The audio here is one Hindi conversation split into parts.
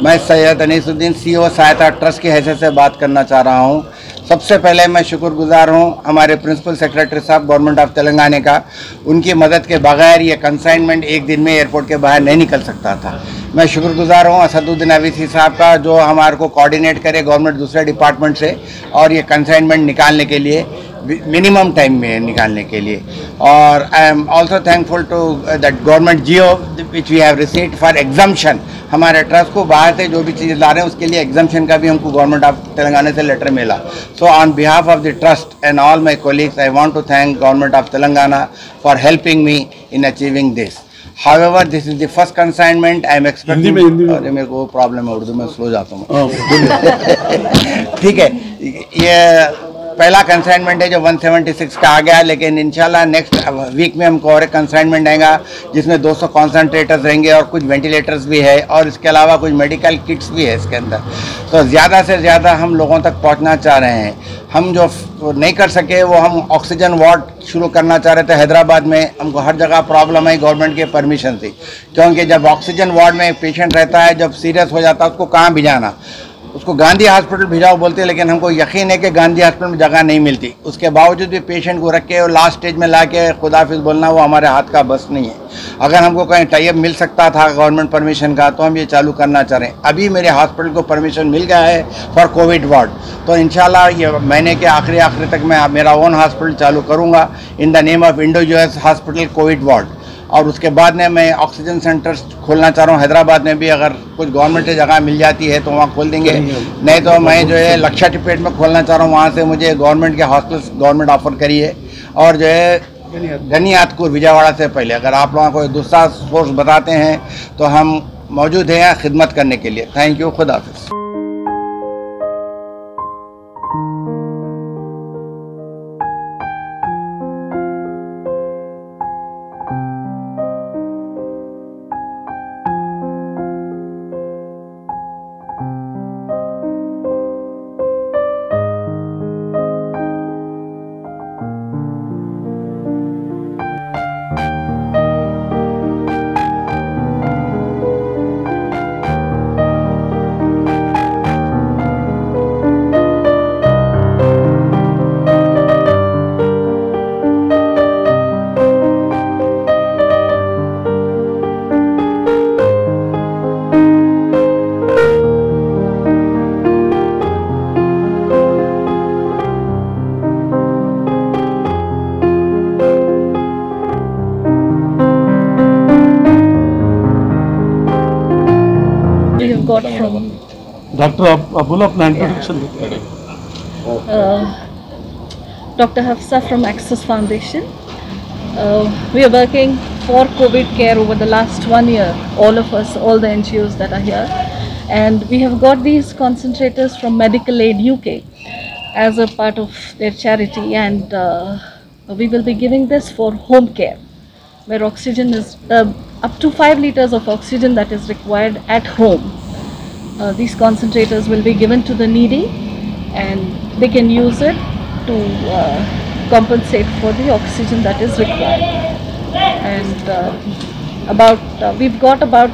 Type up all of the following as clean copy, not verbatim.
मैं सैयद अनीसुद्दीन CEO सहायता ट्रस्ट की हैसियत से बात करना चाह रहा हूं। सबसे पहले मैं शुक्रगुजार हूं हमारे प्रिंसिपल सेक्रेटरी साहब गवर्नमेंट ऑफ तेलंगाना का। उनकी मदद के बगैर ये कंसाइनमेंट एक दिन में एयरपोर्ट के बाहर नहीं निकल सकता था। मैं शुक्रगुजार हूं असदुद्दीन अवीसी साहब का, जो हमारे को कोऑर्डिनेट करे गवर्नमेंट दूसरे डिपार्टमेंट से और ये कंसाइनमेंट निकालने के लिए मिनिमम टाइम में निकालने के लिए। और I am also thankful to that government GO which we have received for exemption. हमारे ट्रस्ट को बाहर से जो भी चीज़ ला रहे हैं उसके लिए एग्जाम्शन का भी हमको गवर्नमेंट ऑफ तेलंगाना से लेटर मिला। So on behalf of the trust and all my colleagues I want to thank government of Telangana for helping me in achieving this. However, this is the first consignment. I am expecting. Hindi में। अरे मेरे को प्रॉब्लम है, उर्दू में स्लो जाता हूँ। ठीक है, ये पहला कंसाइनमेंट है जो 176 का आ गया, लेकिन इंशाल्लाह नेक्स्ट वीक में हमको और एक कंसाइनमेंट आएगा जिसमें 200 कॉन्सनट्रेटर्स रहेंगे और कुछ वेंटिलेटर्स भी है और इसके अलावा कुछ मेडिकल किट्स भी है इसके अंदर। तो ज़्यादा से ज़्यादा हम लोगों तक पहुंचना चाह रहे हैं। हम जो नहीं कर सके वो हम ऑक्सीजन वार्ड शुरू करना चाह रहे थे हैदराबाद में। हमको हर जगह प्रॉब्लम है गवर्नमेंट के परमिशन से, क्योंकि जब ऑक्सीजन वार्ड में एक पेशेंट रहता है, जब सीरियस हो जाता है उसको कहाँ भिजाना, उसको गांधी हॉस्पिटल भिजाओ बोलते हैं, लेकिन हमको यकीन है कि गांधी हॉस्पिटल में जगह नहीं मिलती। उसके बावजूद भी पेशेंट को रख के और लास्ट स्टेज में ला के खुदाफिज बोलना वो हमारे हाथ का बस नहीं है। अगर हमको कहीं टाइप मिल सकता था गवर्नमेंट परमिशन का तो हम ये चालू करना चाह रहे हैं। अभी मेरे हॉस्पिटल को परमिशन मिल गया है फॉर कोविड वार्ड, तो इंशाल्लाह ये महीने के आखिरी तक मैं मेरा ओन हॉस्पिटल चालू करूँगा in the name of Indo US hospital covid ward. और उसके बाद में मैं ऑक्सीजन सेंटर्स खोलना चाह रहा हूँ हैदराबाद में भी। अगर कुछ गवर्नमेंट से जगह मिल जाती है तो वहाँ खोल देंगे, नहीं तो मैं जो है लक्षाटिपेट में खोलना चाह रहा हूँ। वहाँ से मुझे गवर्नमेंट के हॉस्पिटल्स गवर्नमेंट ऑफर करी है। और जो है गनियातपुर विजयवाड़ा से पहले अगर आप लोगों को दूसरा सोर्स बताते हैं तो हम मौजूद हैं खिदमत करने के लिए। थैंक यू, खुदा हाफिज़। Got from डॉक्टर आप बोलो अपना introduction. Dr. Hafsa from Access Foundation. We are working for COVID care over the last 1 year, all of us, all the NGOs that are here, and we have got these concentrators from Medical Aid UK as a part of their charity, and we will be giving this for home care, where oxygen is up to 5 liters of oxygen that is required at home. These concentrators will be given to the needy and they can use it to compensate for the oxygen that is required. And we've got about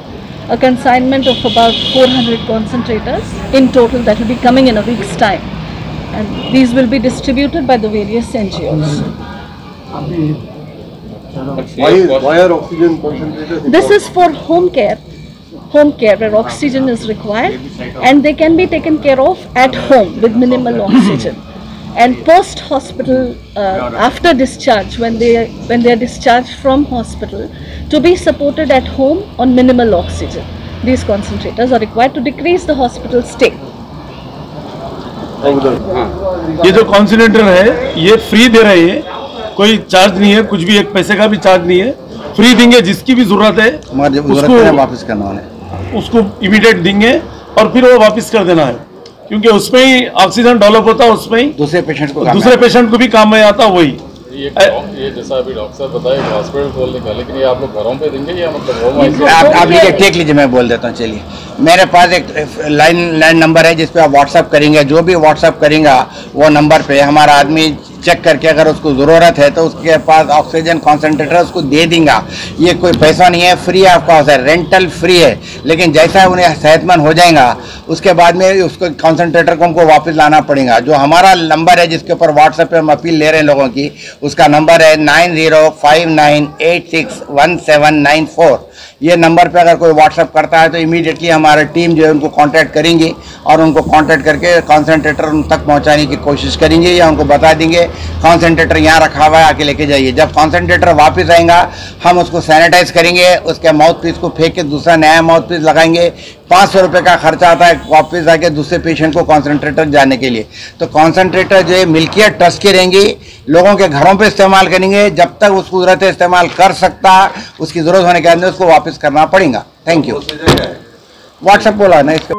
a consignment of about 400 concentrators in total that will be coming in a week's time, and these will be distributed by the various NGOs. Why are oxygen concentrators? This is for home care where oxygen is required and they can be taken care of at home with minimal oxygen. And post hospital, after discharge, when they are discharged from hospital, to be supported at home on minimal oxygen. These concentrators are required to decrease the hospital stay. ये जो कॉन्सन्ट्रेटर है ये फ्री दे रहे हैं, कोई चार्ज नहीं है, कुछ भी एक पैसे का भी चार्ज नहीं है, फ्री देंगे। जिसकी भी जरूरत है उसको वापस करना है, उसको इमीडिएट देंगे और फिर वो वापस कर देना है, क्योंकि उसमें ही ऑक्सीजन डेवलप होता है, उसमें ही दूसरे पेशेंट को भी काम में आता। वही ये जैसा अभी डॉक्टर साहब बताए हॉस्पिटल खोलने का, लेकिन ये आप लोग घरों पे देंगे या मतलब आप ये टेक लीजिए, मैं बोल देता हूँ। चलिए, मेरे पास एक लैंड नंबर है जिस पे आप व्हाट्सअप करेंगे, जो भी व्हाट्सअप करेंगे वो नंबर पे हमारा आदमी चेक करके अगर उसको ज़रूरत है तो उसके पास ऑक्सीजन कॉन्सेंट्रेटर उसको दे देंगे। ये कोई पैसा नहीं है, फ्री ऑफ कॉस्ट है, रेंटल फ्री है। लेकिन जैसा उन्हें सेहतमंद हो जाएगा उसके बाद में उसको कॉन्सेंट्रेटर को हमको वापस लाना पड़ेगा। जो हमारा नंबर है जिसके ऊपर व्हाट्सएप पे हम अपील ले रहे हैं लोगों की, उसका नंबर है 9059861794। ये नंबर पे अगर कोई व्हाट्सएप करता है तो इमीडिएटली हमारी टीम जो है उनको कांटेक्ट करेंगी और उनको कांटेक्ट करके कॉन्सेंट्रेटर उन तक पहुंचाने की कोशिश करेंगे या उनको बता देंगे कॉन्सेंट्रेटर यहाँ रखा हुआ है, आके लेके जाइए। जब कॉन्सेंट्रेटर वापस आएगा हम उसको सैनिटाइज करेंगे, उसके माउथ पीस को फेंक के दूसरा नया माउथ पीस लगाएंगे। 500 रुपये का खर्चा आता है वापस आके दूसरे पेशेंट को कॉन्सेंट्रेटर जाने के लिए। तो कॉन्सेंट्रेटर जो है मिल्कियत ट्रस्ट की रहेंगी, लोगों के घरों पे इस्तेमाल करेंगे। जब तक उसको ज़रूरत है इस्तेमाल कर सकता, उसकी ज़रूरत होने के अंदर उसको वापस करना पड़ेगा। Thank you. व्हाट्सएप बोला ना इसका।